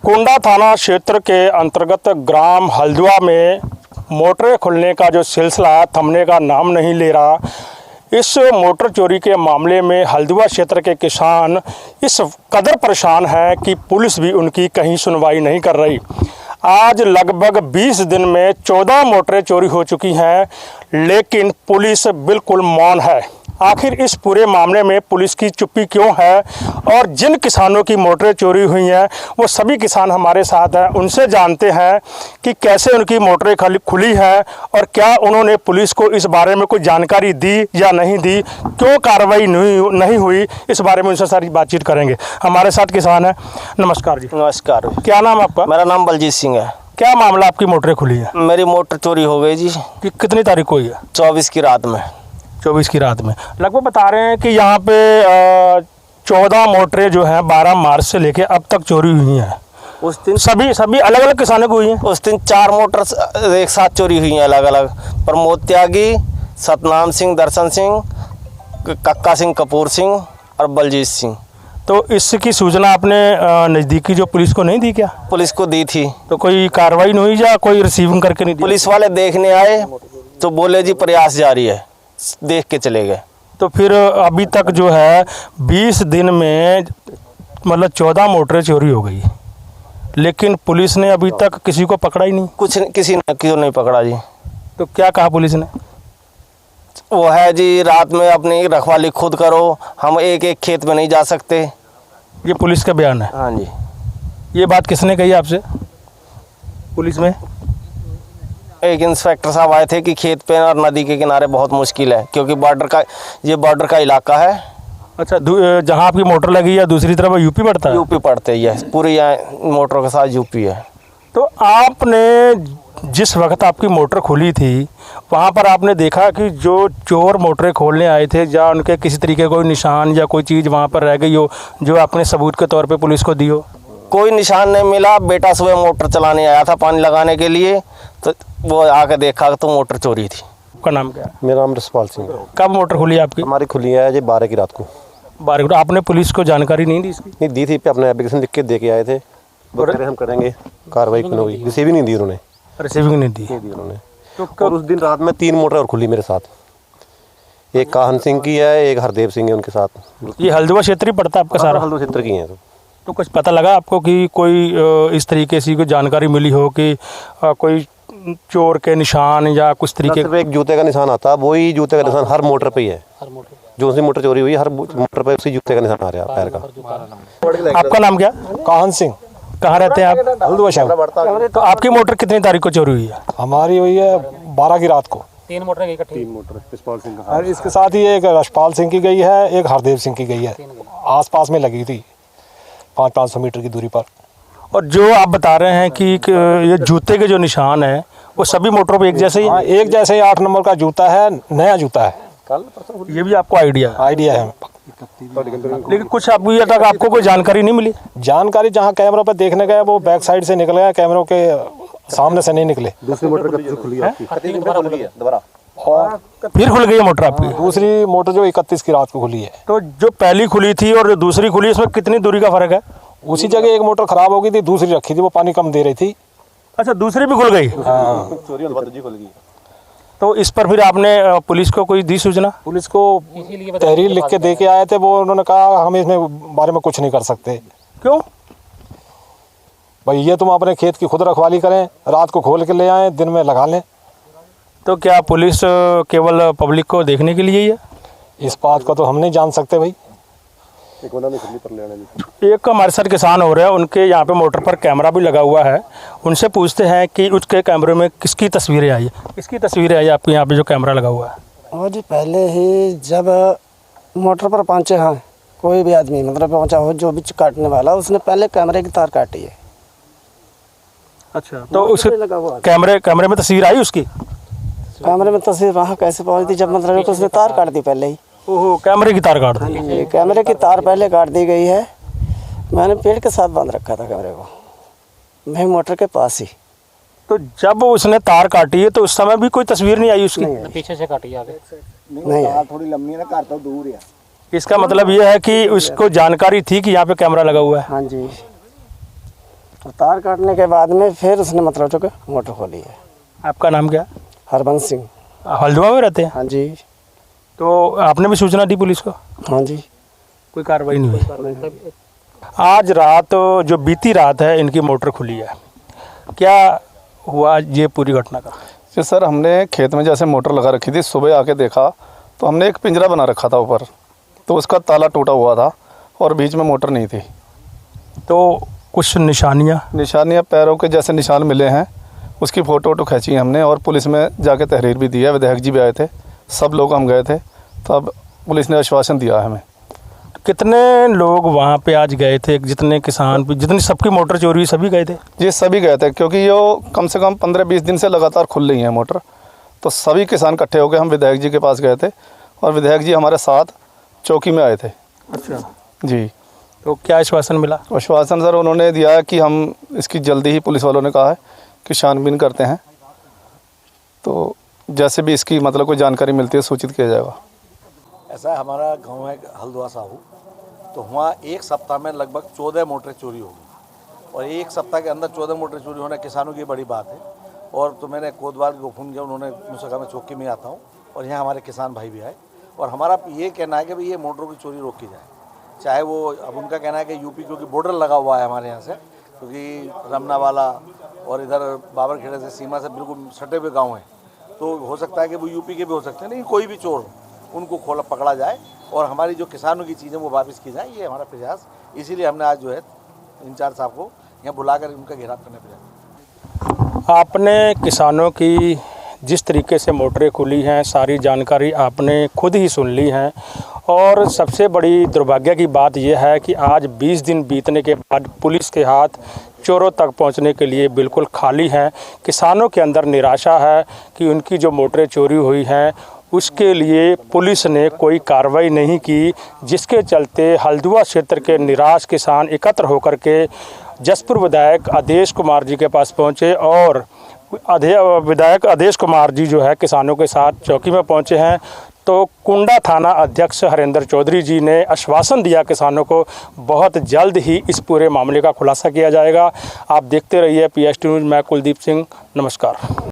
कोंडा थाना क्षेत्र के अंतर्गत ग्राम हल्द्वा में मोटरें खुलने का जो सिलसिला थमने का नाम नहीं ले रहा। इस मोटर चोरी के मामले में हल्द्वा क्षेत्र के किसान इस कदर परेशान हैं कि पुलिस भी उनकी कहीं सुनवाई नहीं कर रही। आज लगभग 20 दिन में 14 मोटरें चोरी हो चुकी हैं, लेकिन पुलिस बिल्कुल मौन है। आखिर इस पूरे मामले में पुलिस की चुप्पी क्यों है? और जिन किसानों की मोटरें चोरी हुई हैं वो सभी किसान हमारे साथ हैं, उनसे जानते हैं कि कैसे उनकी मोटरें खुली हैं और क्या उन्होंने पुलिस को इस बारे में कोई जानकारी दी या नहीं दी, क्यों कार्रवाई नहीं हुई, इस बारे में उनसे सारी बातचीत करेंगे। हमारे साथ किसान हैं। नमस्कार जी। नमस्कार। क्या नाम आपका? मेरा नाम बलजीत सिंह है। क्या मामला, आपकी मोटरें खुली है? मेरी मोटर चोरी हो गई जी। कितनी तारीख को हुई है? 24 की रात में। 24 की रात में। लगभग बता रहे हैं कि यहाँ पे 14 मोटरें जो हैं 12 मार्च से लेके अब तक चोरी हुई हैं। उस दिन सभी अलग अलग किसानों को हुई हैं। उस दिन 4 मोटर एक साथ चोरी हुई हैं अलग अलग। प्रमोद त्यागी, सतनाम सिंह, दर्शन सिंह, कक्का सिंह, कपूर सिंह और बलजीत सिंह। तो इसकी सूचना आपने नज़दीकी जो पुलिस को नहीं दी क्या? पुलिस को दी थी। तो कोई कार्रवाई नहीं हुई या कोई रिसीविंग करके नहीं दी? पुलिस वाले देखने आए तो बोले जी प्रयास जारी है, देख के चले गए। तो फिर अभी तक जो है 20 दिन में मतलब 14 मोटरें चोरी हो गई, लेकिन पुलिस ने अभी तक किसी को पकड़ा ही नहीं। किसी ने क्यों नहीं पकड़ा जी? तो क्या कहा पुलिस ने? वो है जी, रात में अपनी रखवाली खुद करो, हम एक एक खेत में नहीं जा सकते। ये पुलिस का बयान है? हाँ जी। ये बात किसने कही आपसे पुलिस में? एक इंस्पेक्टर साहब आए थे कि खेत पे और नदी के किनारे बहुत मुश्किल है, क्योंकि बॉर्डर का इलाका है। अच्छा, जहाँ आपकी मोटर लगी है दूसरी तरफ यूपी पड़ता है? यूपी पड़ते ही है, पूरी यहाँ मोटरों के साथ यूपी है। तो आपने जिस वक्त आपकी मोटर खुली थी वहाँ पर आपने देखा कि जो चोर मोटरें खोलने आए थे, या उनके किसी तरीके कोई निशान या कोई चीज़ वहाँ पर रह गई हो जो आपने सबूत के तौर पे पुलिस को दी हो? कोई निशान नहीं मिला। बेटा सुबह मोटर चलाने आया था पानी लगाने के लिए, तो वो आकर देखा तो मोटर चोरी थी। आपका नाम क्या है? मेरा नाम रसपाल सिंह है। कब मोटर खुली आपकी? हमारी खुली है जी 12 की रात को। 12 को। आपने पुलिस को जानकारी नहीं दी इसकी? नहीं दी थी, पे अपने एप्लीकेशन लिख के दे के आए थे। वो कह रहे हम करेंगे कार्रवाई, क्यों होगी? रिसीविंग नहीं दी उन्होंने। रिसीविंग नहीं दी उन्होंने। तो और उस दिन रात में 3 मोटर और खुली मेरे साथ। एक काहन सिंह की है, एक हरदेव सिंह है उनके साथ। ये हल्द्वा क्षेत्र ही पड़ता है आपका सारा? हल्द्वा क्षेत्र की है। तो कुछ पता लगा आपको कि कोई इस तरीके से कोई जानकारी मिली हो कि कोई चोर के निशान या कुछ तरीके? सिर्फ एक जूते का निशान आता है, वही जूते का निशान हर मोटर पे ही है। जो सी मोटर चोरी हुई हर मोटर पे उसी जूते का निशान आ रहा है, पैर का। आपका नाम क्या? काहन सिंह। कहाँ रहते हैं आप? हल्द्वा शहर। तो आपकी मोटर कितनी तारीख को चोरी हुई है? हमारी हुई है 12 की रात को। 3 मोटर गई? 3 मोटर रसपाल सिंह का। और इसके साथ ही एक रसपाल सिंह की गई है, एक हरदेव सिंह की गई है। आसपास में लगी थी 500 मीटर की दूरी पर। और जो आप बता रहे हैं कि ये जूते के जो निशान है वो सभी मोटरों पे एक जैसे ही? हाँ, एक जैसे ही 8 नंबर का जूता है, नया जूता है। ये भी आपको आइडिया है? लेकिन कुछ अभी तक आपको कोई जानकारी नहीं मिली? जानकारी जहाँ कैमरों पर देखने गए वो बैक साइड से निकल गया, कैमरों के सामने से नहीं निकले। दूसरी मोटर खुली है दोबारा। और फिर खुल गई है मोटर आपकी? दूसरी मोटर जो 31 की रात को खुली है। तो जो पहली खुली थी और जो दूसरी खुली, इसमें कितनी दूरी का फर्क है? उसी जगह एक मोटर खराब हो गई थी, दूसरी रखी थी, वो पानी कम दे रही थी। अच्छा, दूसरी भी खुल गई? हाँ। तो इस पर फिर आपने पुलिस को कोई दी सूचना? पुलिस को तहरीर लिख के दे के आए थे, वो उन्होंने कहा हम इसमें बारे में कुछ नहीं कर सकते। क्यों भाई? ये तुम अपने खेत की खुद रखवाली करें, रात को खोल के ले आए, दिन में लगा लें। तो क्या पुलिस केवल पब्लिक को देखने के लिए ही है? इस बात को तो हम नहीं जान सकते भाई। एक हमारे साथ किसान हो रहे हैं, उनके यहाँ पे मोटर पर कैमरा भी लगा हुआ है। उनसे पूछते हैं कि उसके कैमरे में किसकी तस्वीरें आई है? किसकी तस्वीरें आई आपके यहाँ पे जो कैमरा लगा हुआ है? और जी पहले ही जब मोटर पर पहुँचे हैं, कोई भी आदमी मतलब पहुँचा हो जो भी काटने वाला, उसने पहले कैमरे की तार काटी है। अच्छा, तो उस कैमरे में तस्वीर आई उसकी? कैमरे में तस्वीर वहाँ कैसे पहुँची थी? जब मतलब तो उसने तार काट दी पहले ही। ओहो, कैमरे की तार काट दी? कैमरे की तार पहले काट दी गई है। मैंने पेड़ के साथ बांध रखा था कैमरे को, मैं मोटर के पास ही। तो जब उसने तार काटी है तो उस समय भी कोई तस्वीर नहीं आई उसकी? पीछे से काटी आगे नहीं आई। थोड़ी लंबी है ना, कार तो दूर है। इसका मतलब ये है कि उसको जानकारी थी कि यहाँ पे कैमरा लगा हुआ है? हाँ जी। और तार काटने के बाद में फिर उसने मतलब जो कि मोटर खोली है। आपका नाम क्या? हरबंस सिंह। हल्द्वां में रहते हैं? हाँ जी। तो आपने भी सूचना दी पुलिस को? हाँ जी। कोई कार्रवाई नहीं हुई? आज रात जो बीती रात है इनकी मोटर खुली है, क्या हुआ ये पूरी घटना का? जी सर, हमने खेत में जैसे मोटर लगा रखी थी, सुबह आके देखा तो हमने एक पिंजरा बना रखा था ऊपर, तो उसका ताला टूटा हुआ था और बीच में मोटर नहीं थी। तो कुछ निशानियाँ पैरों के जैसे निशान मिले हैं, उसकी फ़ोटो वोटो खींची हमने और पुलिस में जाके तहरीर भी दी है। विधायक जी भी आए थे, सब लोग हम गए थे, तब पुलिस ने आश्वासन दिया हमें। कितने लोग वहाँ पे आज गए थे? जितने किसान, जितनी सबकी मोटर चोरी हुई सभी गए थे? जी सभी गए थे, क्योंकि ये कम से कम 15-20 दिन से लगातार खुल रही है मोटर, तो सभी किसान इकट्ठे हो गए। हम विधायक जी के पास गए थे और विधायक जी हमारे साथ चौकी में आए थे। अच्छा जी। तो क्या आश्वासन मिला? आश्वासन सर उन्होंने दिया है कि हम इसकी जल्दी ही, पुलिस वालों ने कहा है कि छानबीन करते हैं, तो जैसे भी इसकी मतलब कोई जानकारी मिलती है सूचित किया जाएगा। ऐसा हमारा गांव है हल्द्वां साहू, तो वहाँ एक सप्ताह में लगभग 14 मोटरें चोरी हो गई और एक सप्ताह के अंदर 14 मोटरें चोरी होना किसानों की बड़ी बात है। और तो मैंने कोतवाल को फ़ोन किया, उन्होंने मुझसे कहा मैं चौकी में आता हूँ और यहाँ हमारे किसान भाई भी आए और हमारा ये कहना है कि भाई ये मोटरों की चोरी रोकी जाए। चाहे वो, अब उनका कहना है कि यूपी क्योंकि बॉर्डर लगा हुआ है हमारे यहाँ से, क्योंकि रमनावाला और इधर बाबरखेड़े से सीमा से बिल्कुल सटे हुए गाँव हैं, तो हो सकता है कि वो यूपी के भी हो सकते हैं, लेकिन कोई भी चोर उनको पकड़ा जाए और हमारी जो किसानों की चीज़ें वो वापस की जाए, ये हमारा प्रयास। इसीलिए हमने आज जो है इंचार्ज साहब को यहाँ बुलाकर उनका घेराव करने प्रयास। आपने किसानों की जिस तरीके से मोटरें खुली हैं, सारी जानकारी आपने खुद ही सुन ली है और सबसे बड़ी दुर्भाग्य की बात यह है कि आज 20 दिन बीतने के बाद पुलिस के हाथ चोरों तक पहुंचने के लिए बिल्कुल खाली हैं। किसानों के अंदर निराशा है कि उनकी जो मोटरें चोरी हुई हैं उसके लिए पुलिस ने कोई कार्रवाई नहीं की, जिसके चलते हल्द्वां क्षेत्र के निराश किसान एकत्र होकर के जसपुर विधायक आदेश कुमार जी के पास पहुंचे और विधायक आदेश कुमार जी जो है किसानों के साथ चौकी में पहुंचे हैं। तो कुंडा थाना अध्यक्ष हरेंद्र चौधरी जी ने आश्वासन दिया किसानों को, बहुत जल्द ही इस पूरे मामले का खुलासा किया जाएगा। आप देखते रहिए PST न्यूज़। मैं कुलदीप सिंह, नमस्कार।